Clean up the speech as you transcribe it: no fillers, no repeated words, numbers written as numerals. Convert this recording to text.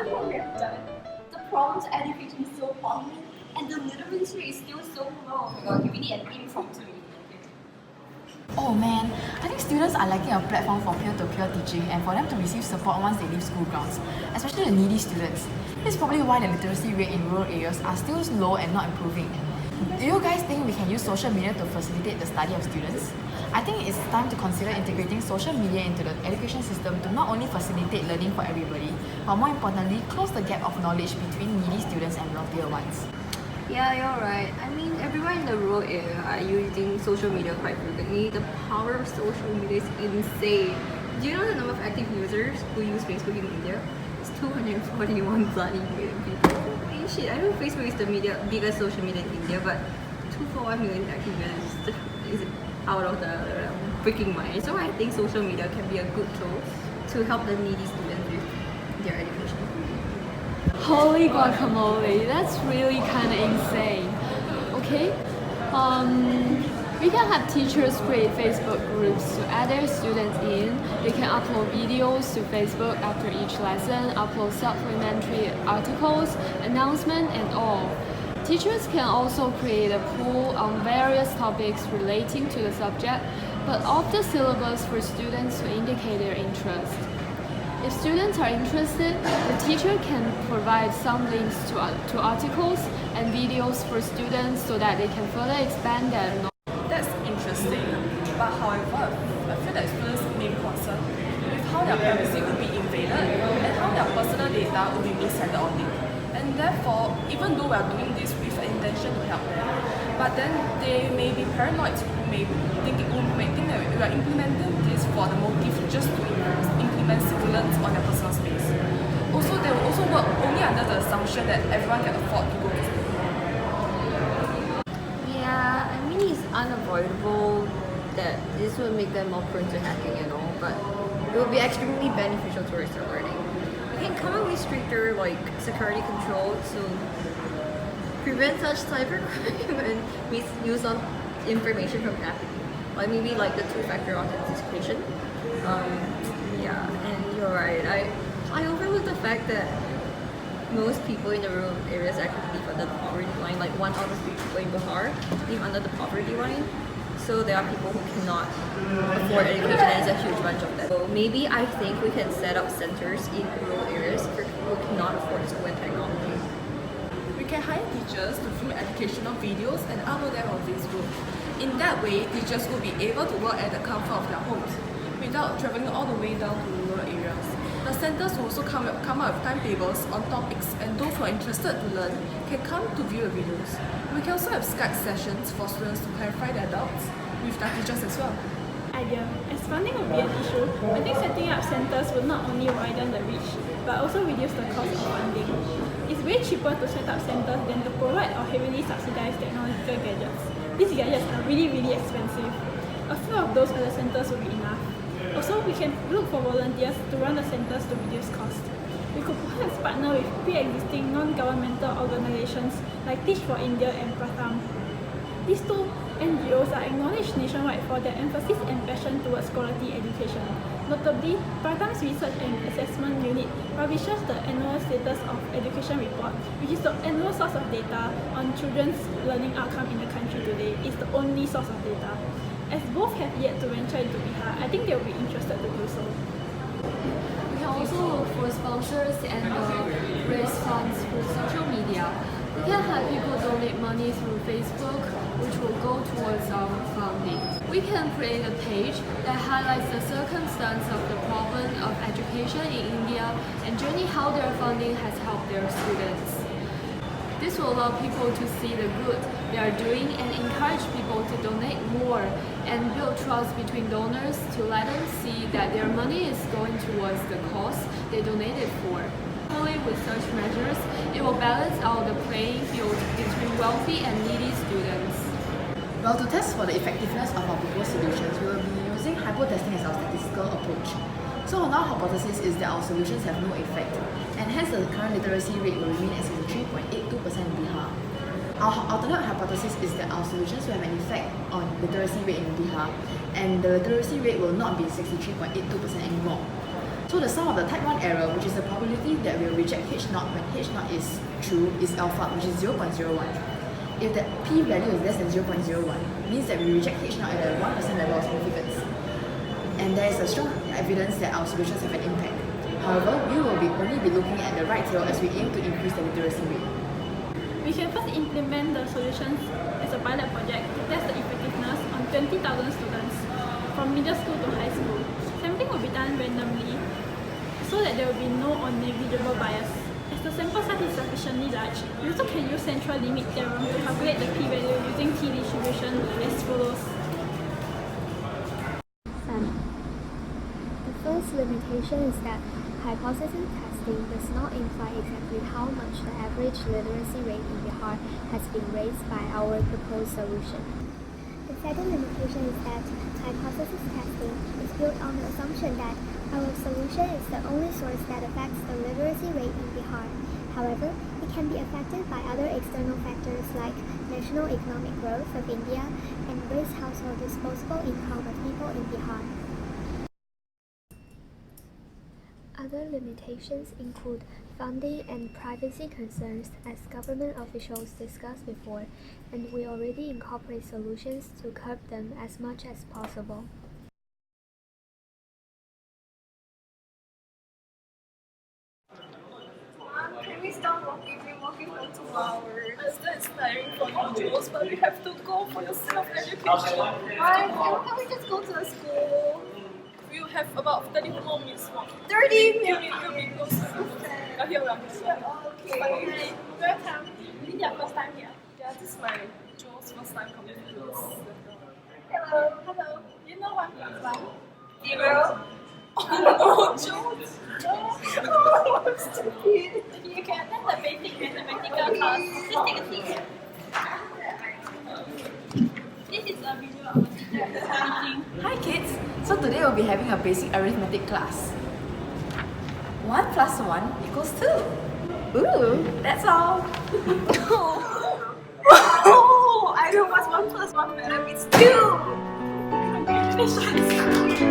what we have done. The problems education is so prominent and the literacy rate is still so low. Oh my god, we need an impromptu meeting. Oh man, I think students are lacking a platform for peer-to-peer teaching and for them to receive support once they leave school grounds, especially the needy students. This is probably why the literacy rate in rural areas are still low and not improving. Do you guys think we can use social media to facilitate the study of students? I think it's time to consider integrating social media into the education system to not only facilitate learning for everybody, but more importantly, close the gap of knowledge between needy students and wealthier ones. Yeah, you're right. I mean, everyone in the rural area are using social media quite frequently. The power of social media is insane. Do you know the number of active users who use Facebook in India? It's 241 bloody million people. Holy shit, I know Facebook is the biggest social media in India, but 241 million active users is out of the freaking mind. So I think social media can be a good tool to help the needy students with their education. Holy guacamole, that's really kind of insane. Okay, we can have teachers create Facebook groups to add their students in. They can upload videos to Facebook after each lesson, upload supplementary articles, announcements, and all. Teachers can also create a pool on various topics relating to the subject, but off the syllabus for students to indicate their interest. If students are interested, the teacher can provide some links to articles and videos for students so that they can further expand their knowledge. That's interesting, but however, I feel that students may be concerned with how their privacy will be invaded and how their personal data will be mishandled on it. And therefore, even though we are doing this with an intention to help them, but then they may be paranoid, who may think that we are implementing this for the motive just to implement surveillance on their personal space. Also, they will also work only under the assumption that everyone can afford to go to school. Yeah, I mean it's unavoidable that this will make them more prone to hacking and all, but it will be extremely beneficial towards their learning. We can come up with stricter security controls to prevent such cybercrime and misuse of information from happening. Like maybe the two-factor authentication. Yeah, and you're right. I overlooked the fact that most people in the rural areas actually live under the poverty line. Like 1 out of 3 people in Bihar live under the poverty line. So there are people who cannot afford education, and it's a huge bunch of them. So maybe I think we can set up centers in rural areas for people who cannot afford school and technology. We can hire teachers to film educational videos and upload them on Facebook. In that way, teachers will be able to work at the comfort of their homes without traveling all the way down to rural areas. The centers will also come up with timetables on topics, and those who are interested to learn can come to view the videos. We can also have Skype sessions for students to clarify their doubts with their teachers as well. Idea. As funding will be an issue, I think setting up centers will not only widen the reach, but also reduce the cost of funding. It's way cheaper to set up centers than to provide or heavily subsidize technological gadgets. These gadgets are really, really expensive. A few of those at the centers will be enough. Also, we can look for volunteers to run the centers to reduce costs. We could perhaps partner with pre-existing non-governmental organizations like Teach for India and Pratham. These two NGOs are acknowledged nationwide for their emphasis and passion towards quality education. Notably, Pratham's Research and Assessment Unit publishes the annual status of education report, which is the annual source of data on children's learning outcome in the country today. It's the only source of data. As both have yet to venture into Bihar, I think they will be interested to do so. We can also look for sponsors and raise funds through social media. We can have people donate money through Facebook, which will go towards our funding. We can create a page that highlights the circumstance of the problem of education in India and journey how their funding has helped their students. This will allow people to see the good they are doing and encourage people to donate more and build trust between donors to let them see that their money is going towards the cause they donated for. Only with such measures, it will balance out the playing field between wealthy and needy students. Well, to test for the effectiveness of our proposed solutions, we will be using hypo-testing as our statistical approach. So our hypothesis is that our solutions have no effect, and hence the current literacy rate will remain at 63.82% in Bihar. Our alternate hypothesis is that our solutions will have an effect on literacy rate in Bihar, and the literacy rate will not be 63.82% anymore. So the sum of the type 1 error, which is the probability that we'll reject H naught when H naught is true, is alpha, which is 0.01. If the p-value is less than 0.01, means that we reject H naught at a 1% level of significance. And there is a strong evidence that our solutions have an impact. However, we will only be looking at the right tail as we aim to increase the literacy rate. We can first implement the solutions as a pilot project to test the effectiveness on 20,000 students from middle school to high school. Sampling will be done randomly so that there will be no or negligible bias. As the sample size is sufficiently large, we also can use central limit theorem to calculate the p-value using t-distribution as follows. The first limitation is that hypothesis testing does not imply exactly how much the average literacy rate in Bihar has been raised by our proposed solution. The second limitation is that hypothesis testing is built on the assumption that our solution is the only source that affects the literacy rate in Bihar. However, it can be affected by other external factors like national economic growth of India and raised household disposable income of people in Bihar. Other limitations include funding and privacy concerns, as government officials discussed before, and we already incorporate solutions to curb them as much as possible. Can we stop walking? We've been walking for 2 hours. It's tiring for you, Jules, but we have to go for the sake of education. Why can't we just go to the school? We have about 30 more minutes more. 30 minutes. You'll be close. Here we are. Okay. Welcome. This is your first time here. Yeah, this is my Jules' first time coming to this. Hello. Hello. You know what plus one? Zero. Oh, Jules! Oh, stupid. You can attend the basic mathematical class. Just take a seat. This is a video of our teacher teaching. Hi kids! So today we'll be having a basic arithmetic class. 1 plus 1 equals 2. Ooh, that's all. Oh, I know what's 1 plus 1 better. It's 2. Congratulations.